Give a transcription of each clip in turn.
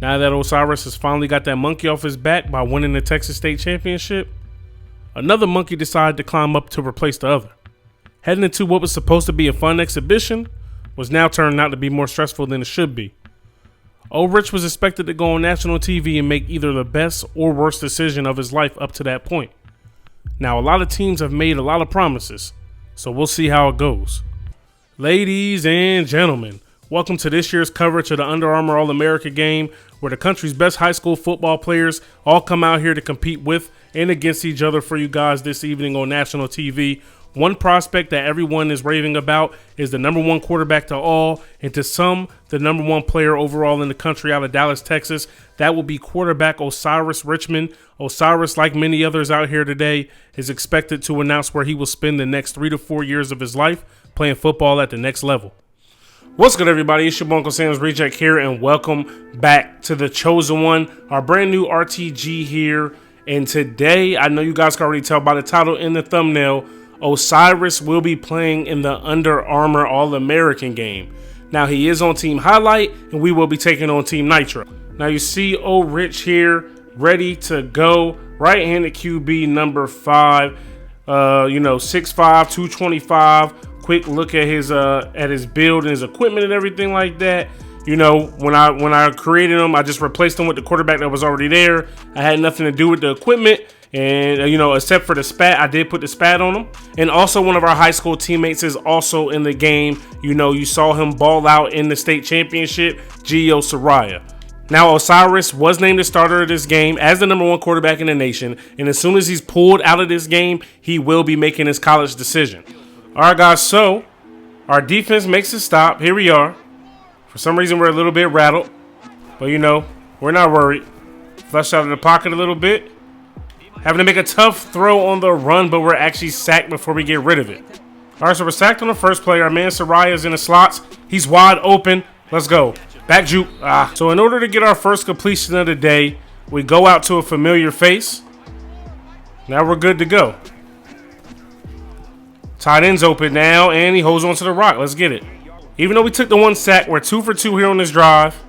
Now that Osiris has finally got that monkey off his back by winning the Texas State Championship, another monkey decided to climb up to replace the other. Heading into what was supposed to be a fun exhibition was now turned out to be more stressful than it should be. Old Rich was expected to go on national TV and make either the best or worst decision of his life up to that point. Now, a lot of teams have made a lot of promises, so we'll see how it goes. Ladies and gentlemen, welcome to this year's coverage of the Under Armour All-America game, where the country's best high school football players all come out here to compete with and against each other for you guys this evening on national TV. One prospect that everyone is raving about is the number one quarterback to all, and to some, the number one player overall in the country out of Dallas, Texas. That will be quarterback Osiris Richmond. Osiris, like many others out here today, is expected to announce where he will spend the next 3 to 4 years of his life playing football at the next level. What's good, everybody? It's your boy UncleSamsReject here, and welcome back to the Chosen One, our brand new RTG here. And today, I know you guys can already tell by the title and the thumbnail, Osiris will be playing in the Under Armour All-American game. Now, he is on Team Highlight, and we will be taking on Team Nitro. Now, you see old Rich here, ready to go. Right-handed QB number 5, 6'5", 225. Quick look at his build and his equipment and everything like that. You know, when I created him, I just replaced him with the quarterback that was already there. I had nothing to do with the equipment. And, except for the spat, I did put the spat on him. And also one of our high school teammates is also in the game. You saw him ball out in the state championship, Gio Soraya. Now, Osiris was named the starter of this game as the number one quarterback in the nation. And as soon as he's pulled out of this game, he will be making his college decision. All right, guys, so our defense makes a stop. Here we are. For some reason, we're a little bit rattled. But, we're not worried. Flush out of the pocket a little bit. Having to make a tough throw on the run, but we're actually sacked before we get rid of it. All right, so we're sacked on the first play. Our man Soraya is in the slots. He's wide open. Let's go. Back juke. So in order to get our first completion of the day, we go out to a familiar face. Now we're good to go. Tight end's open now, and he holds on to the rock. Let's get it. Even though we took the one sack, we're 2 for 2 here on this drive.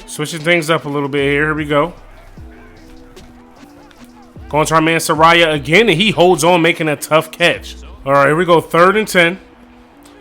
Switching things up a little bit here. Here we go. Going to our man Soraya again, and he holds on, making a tough catch. All right, here we go, 3rd and 10.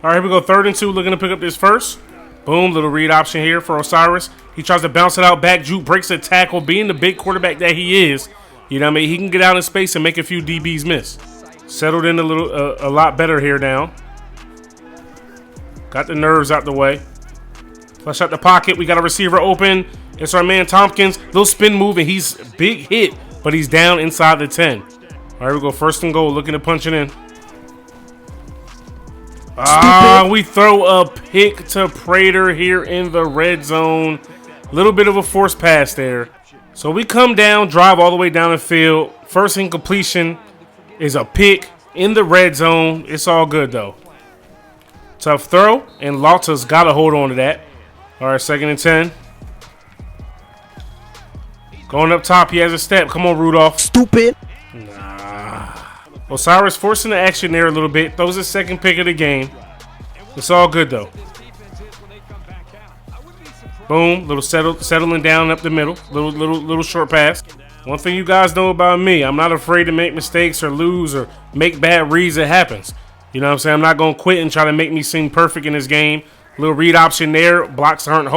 All right, here we go, 3rd and 2, looking to pick up this first. Boom, little read option here for Osiris. He tries to bounce it out back. Juke breaks the tackle, being the big quarterback that he is. You know what I mean? He can get out in space and make a few DBs miss. Settled in a lot better here now. Got the nerves out the way. Flush out the pocket. We got a receiver open. It's our man Tompkins. Little spin move, and he's big hit. But he's down inside the 10. All right, we go 1st and goal, looking to punch it in. We throw a pick to Prater here in the red zone. Little bit of a forced pass there. So we come down, drive all the way down the field. First incompletion is a pick in the red zone. It's all good, though. Tough throw, and Lauta's got to hold on to that. All right, 2nd and 10. Going up top, he has a step. Come on, Rudolph. Stupid. Nah. Osiris forcing the action there a little bit. Throws his 2nd pick of the game. It's all good, though. Boom. Little settling down up the middle. Little short pass. One thing you guys know about me, I'm not afraid to make mistakes or lose or make bad reads. It happens. You know what I'm saying? I'm not going to quit and try to make me seem perfect in this game. Little read option there. Blocks aren't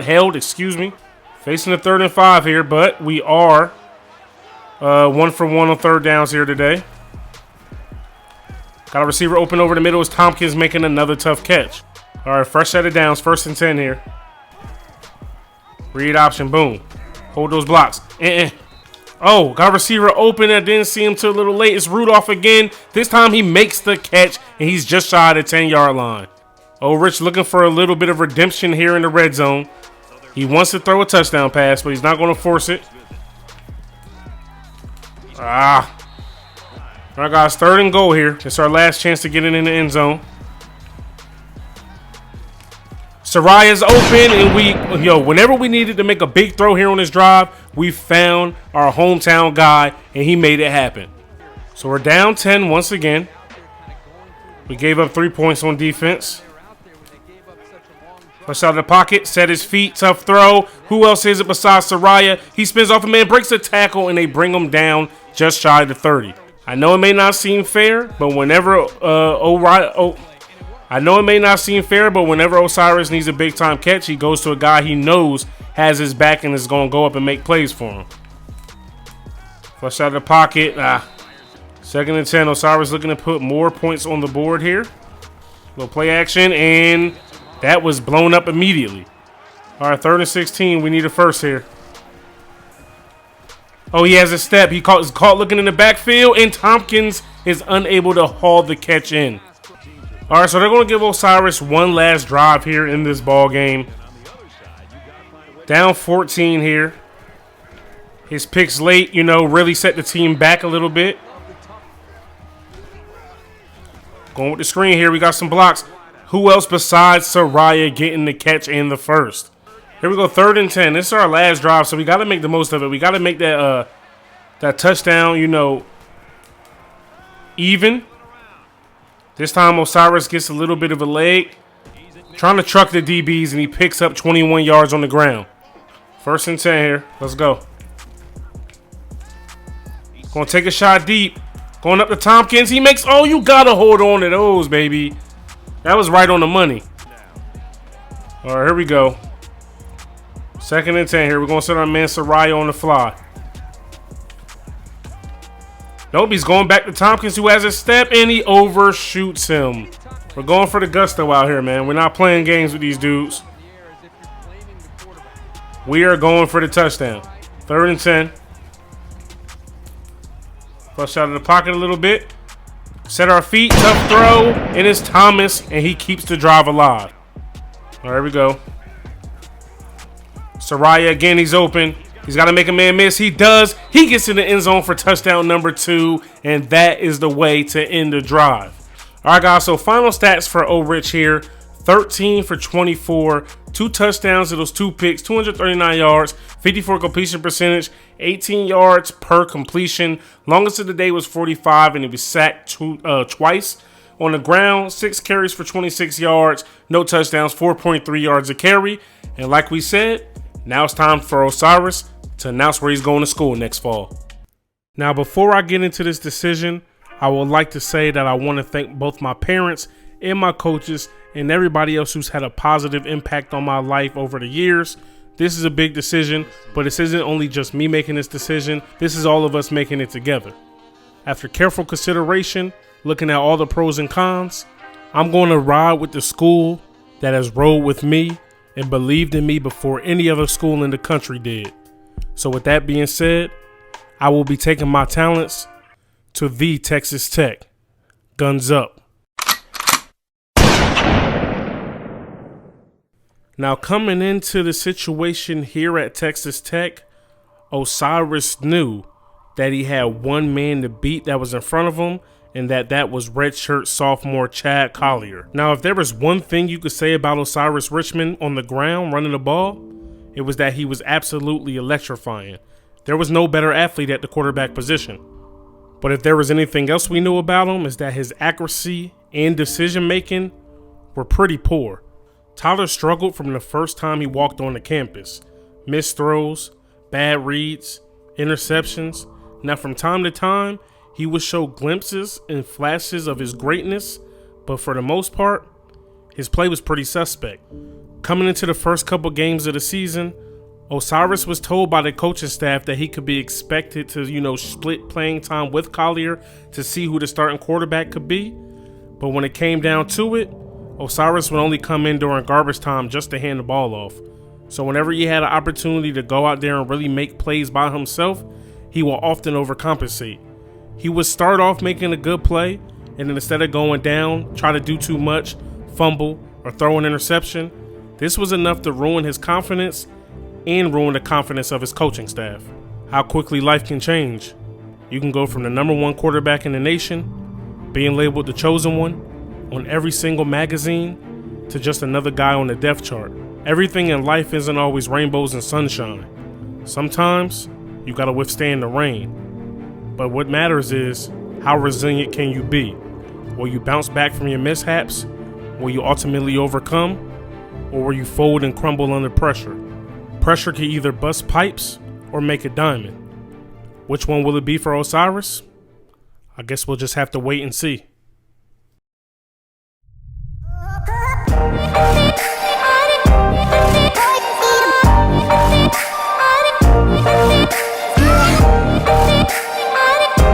held, excuse me. Facing the 3rd and 5 here, but we are 1 for 1 on 3rd downs here today. Got a receiver open over the middle as Tompkins making another tough catch. All right, fresh set of downs, 1st and 10 here. Read option, boom. Hold those blocks. Oh, got a receiver open. I didn't see him till a little late. It's Rudolph again. This time he makes the catch, and he's just shy of the 10-yard line. Oh, Rich looking for a little bit of redemption here in the red zone. He wants to throw a touchdown pass, but he's not going to force it. All right, guys, 3rd and goal here. It's our last chance to get it in the end zone. Soraya's open, and whenever we needed to make a big throw here on this drive, we found our hometown guy, and he made it happen. So we're down 10 once again. We gave up 3 points on defense. Flush out of the pocket, set his feet, tough throw. Who else is it besides Soraya? He spins off a man, breaks the tackle, and they bring him down just shy of the 30. I know it may not seem fair, but whenever Osiris needs a big-time catch, he goes to a guy he knows has his back and is going to go up and make plays for him. Flush out of the pocket. 2nd and 10. Osiris looking to put more points on the board here. Little play action, and that was blown up immediately. All right, 3rd and 16. We need a first here. Oh, he has a step. He is caught looking in the backfield, and Tompkins is unable to haul the catch in. All right, so they're going to give Osiris one last drive here in this ball game. Down 14 here. His picks late, really set the team back a little bit. Going with the screen here, we got some blocks. Who else besides Soraya getting the catch and the first? Here we go, 3rd and 10. This is our last drive, so we got to make the most of it. We got to make that touchdown, even. This time Osiris gets a little bit of a leg. Trying to truck the DBs, and he picks up 21 yards on the ground. 1st and 10 here. Let's go. Going to take a shot deep. Going up to Tompkins. He makes, oh, you got to hold on to those, baby. That was right on the money. All right, here we go. 2nd and 10 here. We're going to set our man Soraya on the fly. Nope, he's going back to Tompkins, who has a step, and he overshoots him. We're going for the gusto out here, man. We're not playing games with these dudes. We are going for the touchdown. 3rd and 10. Flush out of the pocket a little bit. Set our feet, tough throw, and it's Thomas, and he keeps the drive alive. All right, here we go. Soraya, again, he's open. He's got to make a man miss. He does. He gets in the end zone for touchdown number 2, and that is the way to end the drive. All right, guys, so final stats for O-Rich here. 13 for 24, 2 touchdowns to those 2 picks, 239 yards, 54 completion percentage, 18 yards per completion. Longest of the day was 45, and he was sacked twice. On the ground, 6 carries for 26 yards, no touchdowns, 4.3 yards a carry. And like we said, now it's time for Osiris to announce where he's going to school next fall. Now, before I get into this decision, I would like to say that I want to thank both my parents and my coaches and everybody else who's had a positive impact on my life over the years. This is a big decision, but this isn't only just me making this decision. This is all of us making it together. After careful consideration, looking at all the pros and cons, I'm going to ride with the school that has rolled with me and believed in me before any other school in the country did. So with that being said, I will be taking my talents to the Texas Tech. Guns up. Now, coming into the situation here at Texas Tech, Osiris knew that he had one man to beat that was in front of him, and that was redshirt sophomore Chad Collier. Now, if there was one thing you could say about Osiris Richmond on the ground running the ball, it was that he was absolutely electrifying. There was no better athlete at the quarterback position. But if there was anything else we knew about him, is that his accuracy and decision making were pretty poor. Tyler struggled from the first time he walked on the campus. Missed throws, bad reads, interceptions. Now, from time to time, he would show glimpses and flashes of his greatness, but for the most part, his play was pretty suspect. Coming into the first couple games of the season, Osiris was told by the coaching staff that he could be expected to, split playing time with Collier to see who the starting quarterback could be. But when it came down to it, Osiris would only come in during garbage time just to hand the ball off. So whenever he had an opportunity to go out there and really make plays by himself, he will often overcompensate. He would start off making a good play, and then instead of going down, try to do too much, fumble, or throw an interception. This was enough to ruin his confidence and ruin the confidence of his coaching staff. How quickly life can change. You can go from the #1 quarterback in the nation, being labeled the chosen one on every single magazine, to just another guy on the depth chart. Everything in life isn't always rainbows and sunshine. Sometimes you gotta withstand the rain. But what matters is, how resilient can you be? Will you bounce back from your mishaps? Will you ultimately overcome? Or will you fold and crumble under pressure? Pressure can either bust pipes or make a diamond. Which one will it be for Osiris? I guess we'll just have to wait and see.